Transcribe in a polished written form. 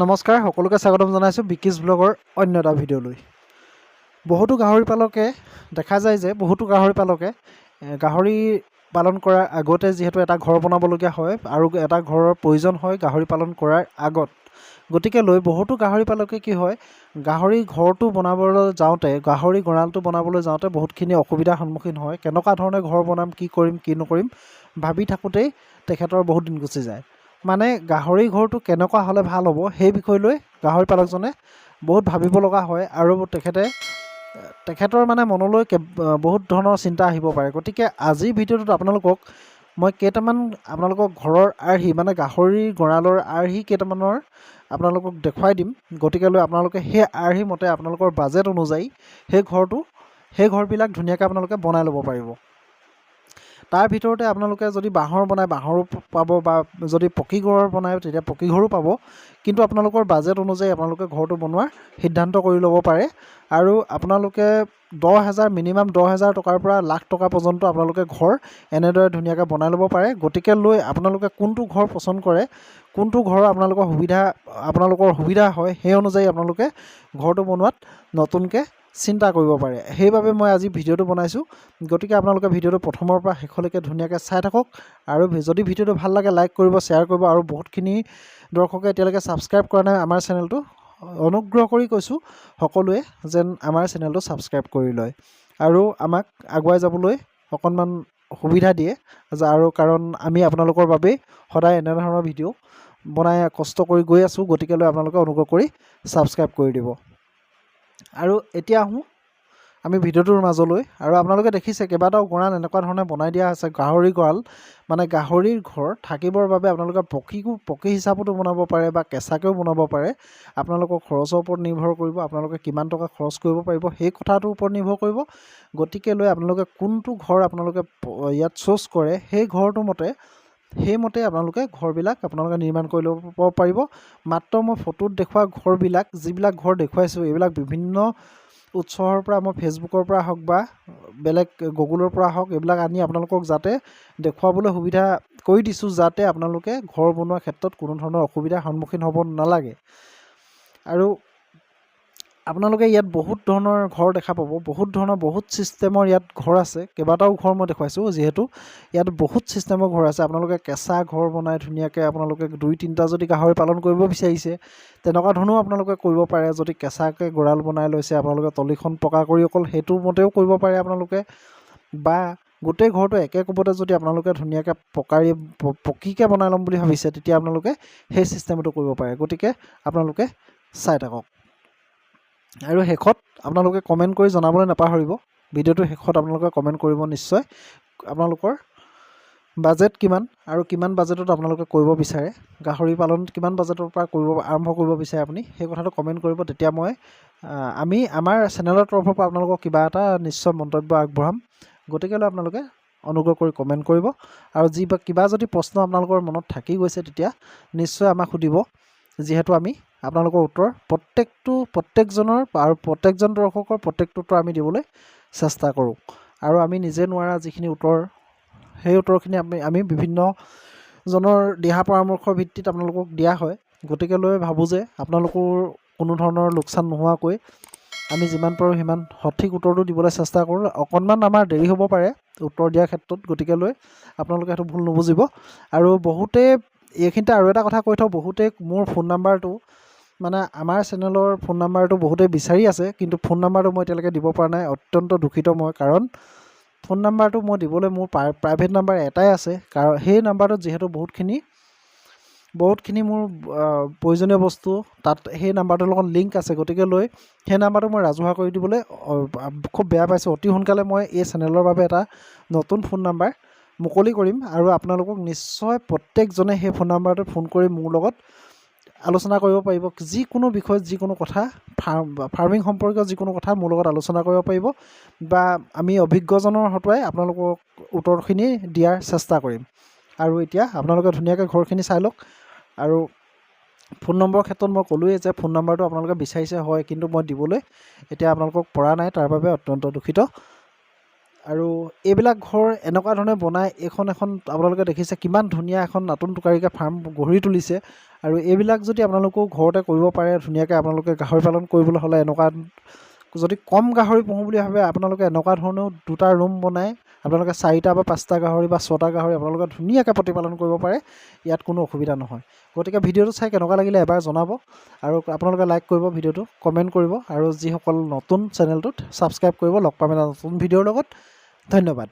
নমস্কাৰ সকলোকে স্বাগতম জনাইছোঁ বিকিজ ব্লগৰ অন্য এটা ভিডিঅ'লৈ। বহুতো গাহৰি পালকে দেখা যায় যে গাহৰি পালকে গাহৰি পালন কৰাৰ আগতে যিহেতু এটা ঘৰ বনাবলগীয়া হয় আৰু এটা ঘৰৰ প্ৰয়োজন হয় গাহৰি পালন কৰাৰ আগত। গতিকে বহুতো গাহৰি পালকে কি হয়, গাহৰি ঘৰটো বনাবলৈ যাওঁতে, গাহৰি গঁৰালটো বনাবলৈ যাওঁতে বহুতখিনি অসুবিধাৰ সন্মুখীন হয়। কেনেকুৱা ধৰণে ঘৰ বনাম, কি কৰিম কি নকৰিম ভাবি থাকোঁতেই তেখেতৰ বহুত দিন গুচি যায়। মানে গাহৰি ঘৰটো কেনেকুৱা হ'লে ভাল হ'ব সেই বিষয় লৈ গাহৰি পালকজনে বহুত ভাবিব লগা হয় আৰু তেখেতৰ মানে মনলৈ বহুত ধৰণৰ চিন্তা আহিব পাৰে। গতিকে আজিৰ ভিডিঅ'টোত আপোনালোকক মই কেইটামান আপোনালোকক ঘৰৰ আৰ্হি মানে গাহৰি গঁৰালৰ আৰ্হি কেইটামানৰ আপোনালোকক দেখুৱাই দিম। গতিকে আপোনালোকে সেই আৰ্হি মতে আপোনালোকৰ বাজেট অনুযায়ী সেই ঘৰবিলাক ধুনীয়াকৈ আপোনালোকে বনাই ল'ব পাৰিব। তাৰ ভিতৰতে আপোনালোকে যদি বাঁহৰ বনায় বাঁহৰো পাব, বা যদি পকী ঘৰৰ বনায় তেতিয়া পকী ঘৰো পাব। কিন্তু আপোনালোকৰ বাজেট অনুযায়ী আপোনালোকে ঘৰটো বনোৱাৰ সিদ্ধান্ত কৰি ল'ব পাৰে। আৰু আপোনালোকে মিনিমাম 10,000 টকাৰ পৰা লাখ টকা পৰ্যন্ত আপোনালোকে ঘৰ এনেদৰে ধুনীয়াকৈ বনাই ল'ব পাৰে। গতিকে আপোনালোকে কোনটো ঘৰ পচন্দ কৰে, কোনটো ঘৰৰ আপোনালোকৰ সুবিধা হয়, সেই অনুযায়ী আপোনালোকে ঘৰটো বনোৱাত নতুনকৈ চিন্তা কৰিব পাৰে। সেইবাবে মই আজি ভিডিঅ'টো বনাইছোঁ। গতিকে আপোনালোকে ভিডিঅ'টো প্ৰথমৰ পৰা শেষলৈকে ধুনীয়াকৈ চাই থাকক। আৰু যদি ভিডিঅ'টো ভাল লাগে লাইক কৰিব, শ্বেয়াৰ কৰিব। আৰু বহুতখিনি দৰ্শকে এতিয়ালৈকে ছাবস্ক্ৰাইব কৰা নাই আমাৰ চেনেলটো, অনুগ্ৰহ কৰি কৈছোঁ সকলোৱে যেন আমাৰ চেনেলটো ছাবস্ক্ৰাইব কৰি লয় আৰু আমাক আগুৱাই যাবলৈ অকণমান সুবিধা দিয়ে। আৰু কাৰণ আমি আপোনালোকৰ বাবেই সদায় এনেধৰণৰ ভিডিঅ' বনাই কষ্ট কৰি গৈ আছোঁ। গতিকে আপোনালোকে অনুগ্ৰহ কৰি ছাবস্ক্ৰাইব কৰি দিব। আৰু এতিয়া আহোঁ আমি ভিডিঅ'টোৰ মাজলৈ। আৰু আপোনালোকে দেখিছে কেইবাটাও গঁৰাল এনেকুৱা ধৰণে বনাই দিয়া আছে। গাহৰি গঁৰাল মানে গাহৰিৰ ঘৰ থাকিবৰ বাবে আপোনালোকে পকী হিচাপতো বনাব পাৰে বা কেঁচাকৈও বনাব পাৰে। আপোনালোকৰ খৰচৰ ওপৰত নিৰ্ভৰ কৰিব, আপোনালোকে কিমান টকা খৰচ কৰিব পাৰিব সেই কথাটোৰ ওপৰত নিৰ্ভৰ কৰিব। গতিকে আপোনালোকে কোনটো ঘৰ আপোনালোকে ইয়াত চুজ কৰে সেইমতে আপোনালোকে ঘৰবিলাক আপোনালোকে নিৰ্মাণ কৰি ল'ব পাৰিব। মাত্ৰ মই ফটোত দেখুওৱা যিবিলাক ঘৰ দেখুৱাইছোঁ এইবিলাক বিভিন্ন উৎসৰ পৰা, মই ফেচবুকৰ পৰা হওক বা বেলেগ গুগলৰ পৰা হওক, এইবিলাক আনি আপোনালোকক যাতে দেখুৱাবলৈ সুবিধা কৰি দিছোঁ, যাতে আপোনালোকে ঘৰ বনোৱাৰ ক্ষেত্ৰত কোনো ধৰণৰ অসুবিধাৰ সন্মুখীন হ'ব নালাগে। আৰু আপোনালোকে ইয়াত বহুত ধৰণৰ ঘৰ দেখা পাব, বহুত ছিষ্টেমৰ ইয়াত ঘৰ আছে। কেইবাটাও ঘৰ মই দেখুৱাইছোঁ, যিহেতু ইয়াত বহুত ছিষ্টেমৰ ঘৰ আছে। আপোনালোকে কেঁচা ঘৰ বনাই ধুনীয়াকৈ আপোনালোকে 2-3টা যদি গাহৰি পালন কৰিব বিচাৰিছে তেনেকুৱা ধৰণেও আপোনালোকে কৰিব পাৰে। যদি কেঁচাকৈ গঁৰাল বনাই লৈছে, আপোনালোকে তলিখন পকা কৰি অকল সেইটো মতেও কৰিব পাৰে আপোনালোকে। বা গোটেই ঘৰটো একে কোবতে যদি আপোনালোকে ধুনীয়াকৈ পকীকৈ বনাই ল'ম বুলি ভাবিছে, তেতিয়া আপোনালোকে সেই ছিষ্টেমটো কৰিব পাৰে। গতিকে আপোনালোকে চাই থাকক। আৰু শেষত আপোনালোকে কমেণ্ট কৰি জনাবলৈ নাপাহৰিব। ভিডিঅ'টোৰ শেষত আপোনালোকে কমেণ্ট কৰিব নিশ্চয়, আপোনালোকৰ বাজেট কিমান আৰু কিমান বাজেটত আপোনালোকে কৰিব বিচাৰে, গাহৰি পালন কিমান বাজেটৰ পৰা আৰম্ভ কৰিব বিচাৰে আপুনি, সেই কথাটো কমেণ্ট কৰিব। তেতিয়া আমি আমাৰ চেনেলৰ তৰফৰ পৰা আপোনালোকক কিবা এটা নিশ্চয় মন্তব্য আগবঢ়াম। গতিকে আপোনালোকে অনুগ্ৰহ কৰি কমেণ্ট কৰিব। আৰু কিবা যদি প্ৰশ্ন আপোনালোকৰ মনত থাকি গৈছে তেতিয়া নিশ্চয় আমাক সুধিব, যিহেতু আমি আপোনালোকৰ উত্তৰ প্ৰত্যেকজন দৰ্শকৰ প্ৰত্যেকটো উত্তৰ আমি দিবলৈ চেষ্টা কৰোঁ। আৰু আমি নিজে নোৱাৰা যিখিনি উত্তৰ, সেই উত্তৰখিনি আমি বিভিন্নজনৰ দিহা পৰামৰ্শৰ ভিত্তিত আপোনালোকক দিয়া হয়। গতিকে ভাবোঁ যে আপোনালোকৰ কোনো ধৰণৰ লোকচান নোহোৱাকৈ আমি যিমান পাৰোঁ সিমান সঠিক উত্তৰটো দিবলৈ চেষ্টা কৰোঁ। অকণমান আমাৰ দেৰি হ'ব পাৰে উত্তৰ দিয়াৰ ক্ষেত্ৰত, গতিকে আপোনালোকে সেইটো ভুল নুবুজিব। আৰু এইখিনিতে আৰু এটা কথা কৈ থওঁ, বহুতেই মোৰ ফোন নাম্বাৰটো মানে আমাৰ চেনেলৰ ফোন নাম্বাৰটো বহুতেই বিচাৰি আছে, কিন্তু ফোন নাম্বাৰটো মই এতিয়ালৈকে দিব পৰা নাই। অত্যন্ত দুখিত মই, কাৰণ ফোন নাম্বাৰটো মই দিবলৈ মোৰ প্ৰাইভেট নাম্বাৰ এটাই আছে। কাৰণ সেই নাম্বাৰটোত যিহেতু বহুতখিনি মোৰ প্ৰয়োজনীয় বস্তু তাত সেই নাম্বাৰটোৰ লগত লিংক আছে। গতিকে সেই নাম্বাৰটো মই ৰাজহুৱা কৰি দিবলৈ খুব বেয়া পাইছোঁ। অতি সোনকালে মই এই চেনেলৰ বাবে এটা নতুন ফোন নাম্বাৰ মুকলি কৰিম। আৰু আপোনালোকক নিশ্চয় প্ৰত্যেকজনে সেই ফোন নাম্বাৰটোত ফোন কৰি মোৰ লগত আলোচনা কৰিব পাৰিব। যিকোনো বিষয়ত যিকোনো কথা, ফাৰ্মিং সম্পৰ্কীয় যিকোনো কথা মোৰ লগত আলোচনা কৰিব পাৰিব, বা আমি অভিজ্ঞজনৰ হতুৱাই আপোনালোকক উত্তৰখিনি দিয়াৰ চেষ্টা কৰিম। আৰু এতিয়া আপোনালোকে ধুনীয়াকৈ ঘৰখিনি চাই লওক। আৰু ফোন নম্বৰৰ ক্ষেত্ৰত মই ক'লোৱেই যে ফোন নম্বৰটো আপোনালোকে বিচাৰিছে হয়, কিন্তু মই দিবলৈ এতিয়া আপোনালোকক পৰা নাই, তাৰ বাবে অত্যন্ত দুখিত। আৰু এইবিলাক ঘৰ এনেকুৱা ধৰণে বনাই এখন আপোনালোকে দেখিছে কিমান ধুনীয়া এখন নতুন টুকাৰিকৈ ফাৰ্ম গঢ়ি তুলিছে। আৰু এইবিলাক যদি আপোনালোকেও ঘৰতে কৰিব পাৰে ধুনীয়াকৈ, আপোনালোকে গাহৰি পালন কৰিবলৈ হ'লে এনেকুৱা, যদি কম গাহৰি পুহোঁ বুলি ভাবে আপোনালোকে এনেকুৱা ধৰণেও 2টা ৰুম বনাই আপোনালোকে 4টা বা 5টা গাহৰি বা 6টা গাহৰি আপোনালোকে ধুনীয়াকৈ প্ৰতিপালন কৰিব পাৰে। ইয়াত কোনো অসুবিধা নহয়। গতিকে ভিডিঅ'টো চাই কেনেকুৱা লাগিলে এবাৰ জনাব, আৰু আপোনালোকে লাইক কৰিব, ভিডিঅ'টো কমেণ্ট কৰিব, আৰু যিসকল নতুন চেনেলটোত ছাবস্ক্ৰাইব কৰিব। লগ পাম এটা নতুন ভিডিঅ'ৰ লগত। ধন্যবাদ।